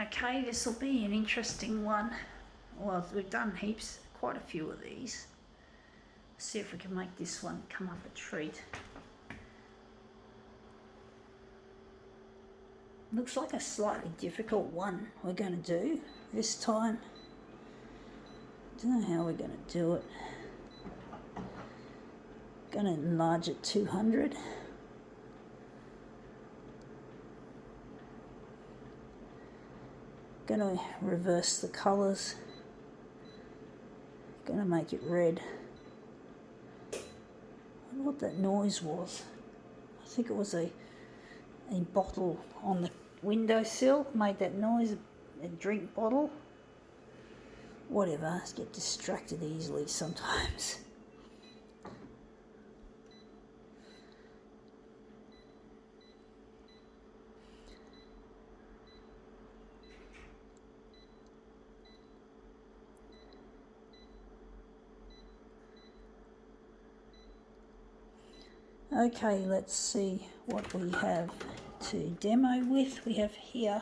Okay, this will be an interesting one. Well, we've done heaps, quite a few of these. See if we can make this one come up a treat. Looks like a slightly difficult one we're going to do this time. Don't know how we're going to do it. Going to enlarge it 200. Going to reverse the colours. Going to make it red. I wonder what that noise was. I think it was a bottle on the windowsill made that noise, a drink bottle. Whatever, I get distracted easily sometimes. Okay, let's see what we have to demo with. We have here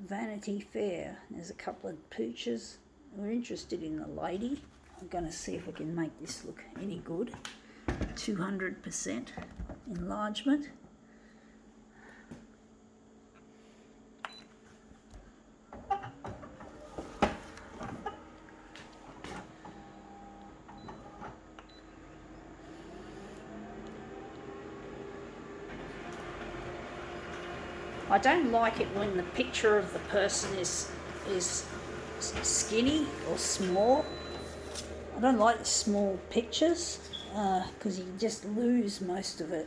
Vanity Fair. There's a couple of pooches. We're interested in the lady. I'm going to see if we can make this look any good. 200% enlargement. I don't like it when the picture of the person is skinny or small. I don't like the small pictures because you just lose most of it.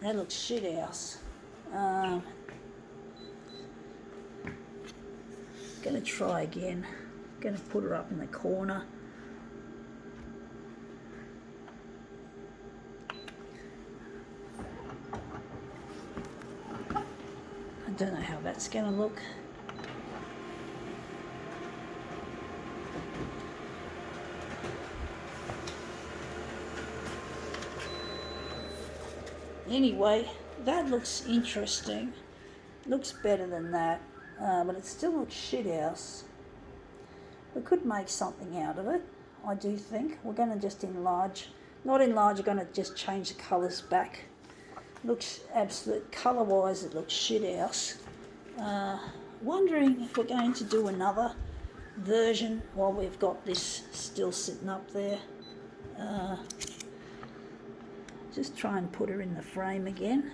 That looks shit house. Gonna try again. Gonna put her up in the corner. I don't know how that's going to look. Anyway, that looks interesting. Looks better than that, but it still looks shit house. We could make something out of it, I do think. We're going to just enlarge. Not enlarge, we're going to just change the colours back. Looks absolute, colour-wise it looks shit house. Wondering if we're going to do another version while we've got this still sitting up there. Just try and put her in the frame again.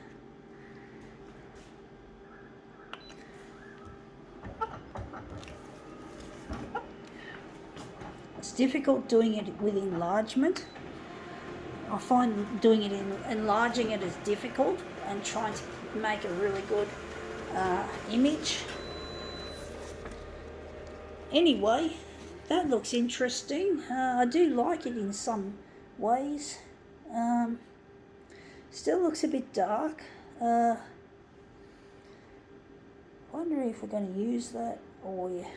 It's difficult doing it with enlargement. I find doing it in enlarging it is difficult and trying to make a really good image. Anyway, that looks interesting. I do like it in some ways. Still looks a bit dark. Wondering if we're going to use that or yeah.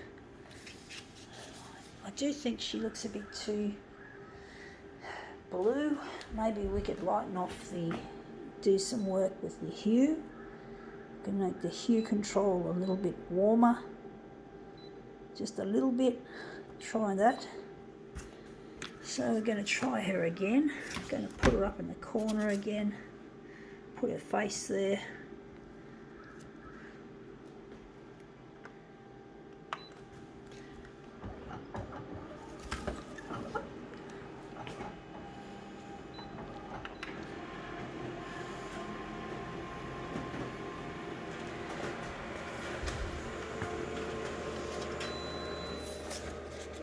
I do think she looks a bit too blue. Maybe we could lighten off do some work with the hue. Can make the hue control a little bit warmer. Just a little bit. Try that. So we're going to try her again. Going to put her up in the corner again. Put her face there.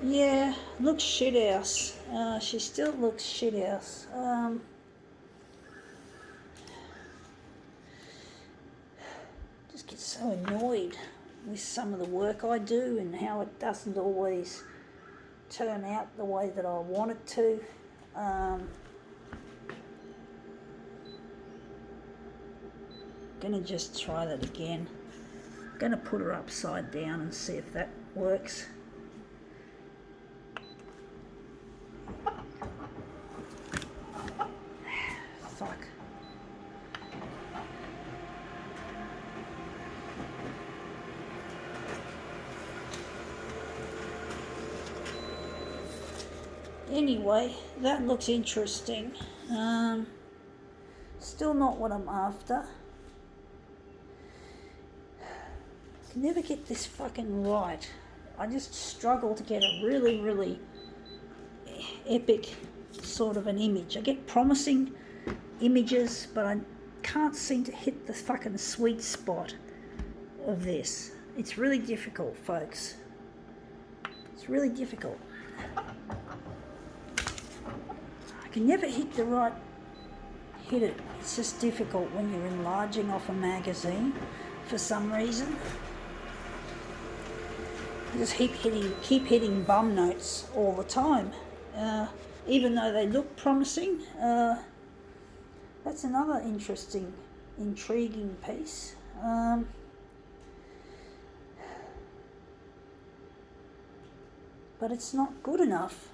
Yeah, looks shit house. She still looks shit house. Just get so annoyed with some of the work I do and how it doesn't always turn out the way that I want it to. Gonna just try that again. Gonna put her upside down and see if that works. Fuck. Anyway, that looks interesting. Still not what I'm after. I can never get this fucking right. I just struggle to get a really, really epic sort of an image. I get promising images, but I can't seem to hit the fucking sweet spot of this. It's really difficult, folks. It's really difficult. I can never hit it. It's just difficult when you're enlarging off a magazine for some reason. I just keep hitting bum notes all the time, even though they look promising. That's another interesting, intriguing piece. But it's not good enough.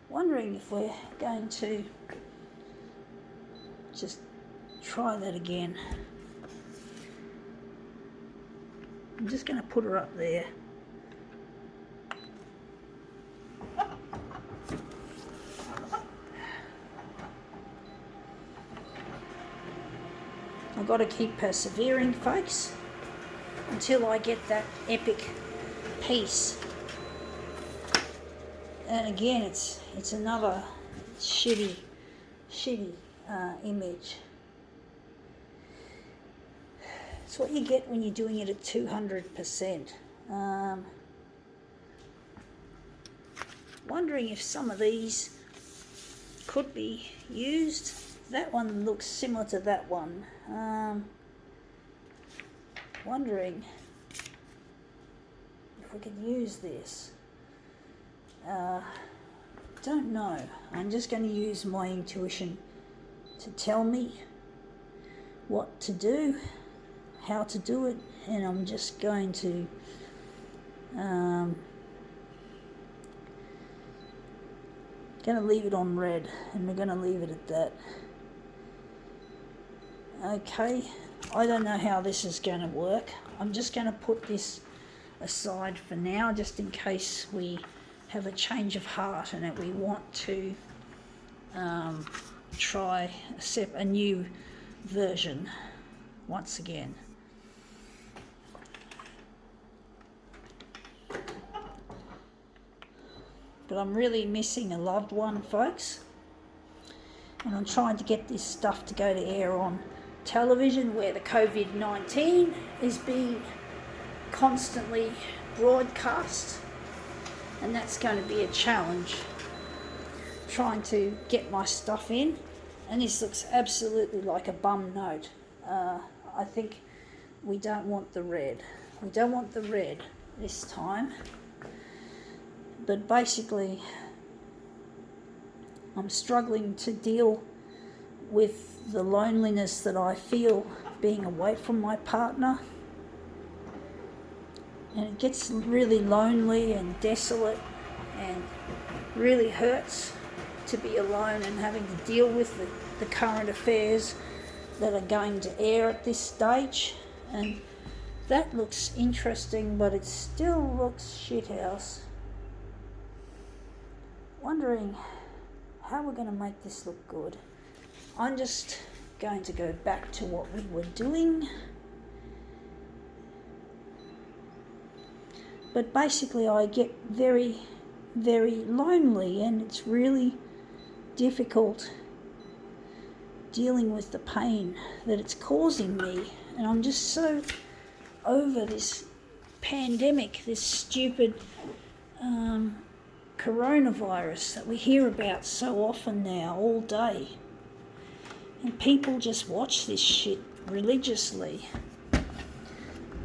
Wondering if we're going to just try that again. I'm just going to put her up there. I've got to keep persevering, folks, until I get that epic piece. And again, it's another shitty image. It's what you get when you're doing it at 200%. Wondering if some of these could be used. That one looks similar to that one. Wondering if we could use this. Don't know. I'm just going to use my intuition to tell me what to do, how to do it, and I'm just going to leave it on red, and we're going to leave it at that. Okay, I don't know how this is going to work. I'm just going to put this aside for now, just in case we have a change of heart and that we want to try a new version once again. But I'm really missing a loved one, folks, and I'm trying to get this stuff to go to air on television where the COVID-19 is being constantly broadcast, and that's going to be a challenge, trying to get my stuff in. And this looks absolutely like a bum note. I think we don't want the red. We don't want the red this time. But basically, I'm struggling to deal with the loneliness that I feel being away from my partner. And it gets really lonely and desolate and really hurts to be alone and having to deal with the current affairs that are going to air at this stage. And that looks interesting, but it still looks shithouse. Wondering how we're going to make this look good. I'm just going to go back to what we were doing. But basically I get very, very lonely, and it's really difficult dealing with the pain that it's causing me. And I'm just so over this pandemic, this stupid coronavirus that we hear about so often now, all day. And people just watch this shit religiously.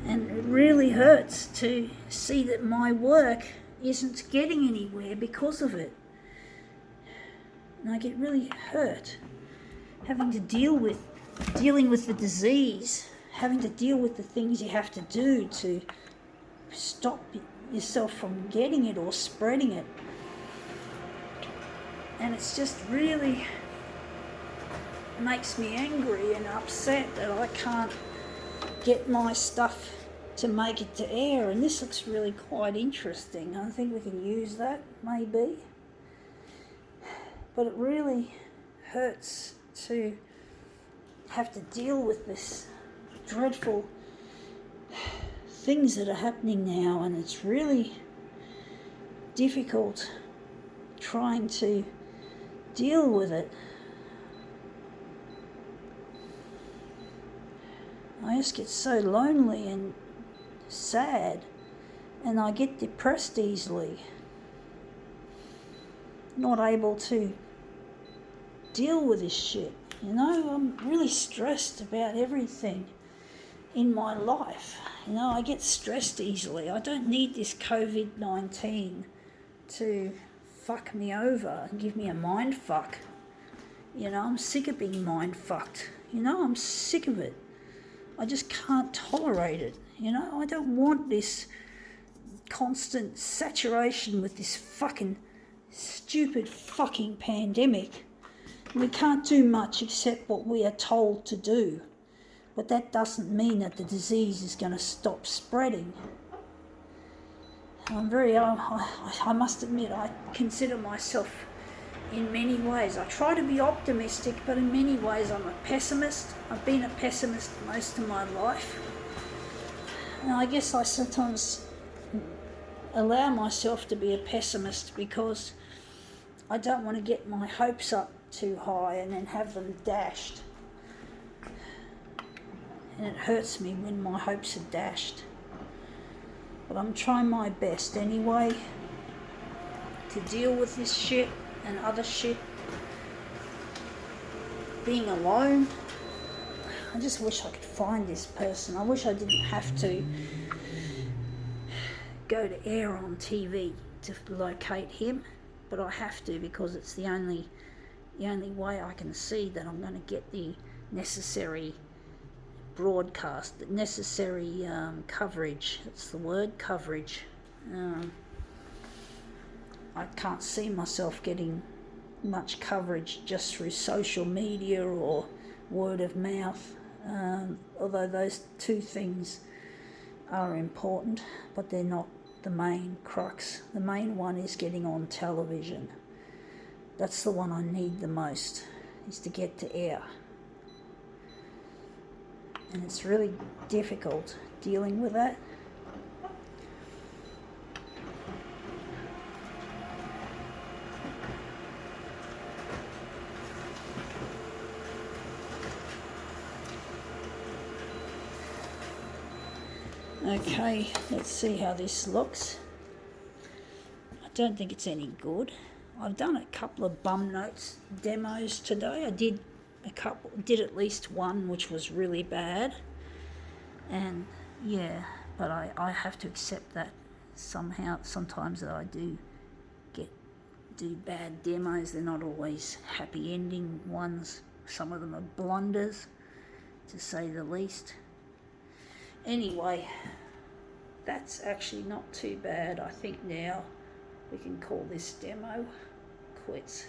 And it really hurts to see that my work isn't getting anywhere because of it. And I get really hurt having to dealing with the disease, having to deal with the things you have to do to stop yourself from getting it or spreading it. And it's just really makes me angry and upset that I can't get my stuff to make it to air. And this looks really quite interesting. I think we can use that, maybe. But it really hurts to have to deal with this dreadful things that are happening now, and it's really difficult trying to deal with it. I just get so lonely and sad, and I get depressed easily, not able to deal with this shit. You know, I'm really stressed about everything in my life. You know, I get stressed easily. I don't need this COVID-19 to fuck me over and give me a mind fuck. You know, I'm sick of being mind fucked. You know, I'm sick of it. I just can't tolerate it. You know, I don't want this constant saturation with this fucking stupid fucking pandemic. We can't do much except what we are told to do. But that doesn't mean that the disease is going to stop spreading. I must admit, I consider myself in many ways. I try to be optimistic, but in many ways I'm a pessimist. I've been a pessimist most of my life. And I guess I sometimes allow myself to be a pessimist because I don't want to get my hopes up too high and then have them dashed. And it hurts me when my hopes are dashed. But I'm trying my best anyway to deal with this shit and other shit. Being alone, I just wish I could find this person. I wish I didn't have to go to air on TV to locate him, but I have to because it's the only way I can see that I'm going to get the necessary broadcast, the necessary coverage. That's the word, coverage. I can't see myself getting much coverage just through social media or word of mouth, although those two things are important, but they're not the main crux. The main one is getting on television. That's the one I need the most, is to get to air. And it's really difficult dealing with that. Okay, let's see how this looks. I don't think it's any good. I've done a couple of bum notes demos today. I did at least one which was really bad. And yeah, but I have to accept that sometimes that I do bad demos. They're not always happy ending ones. Some of them are blunders, to say the least. Anyway, that's actually not too bad. I think now we can call this demo quits.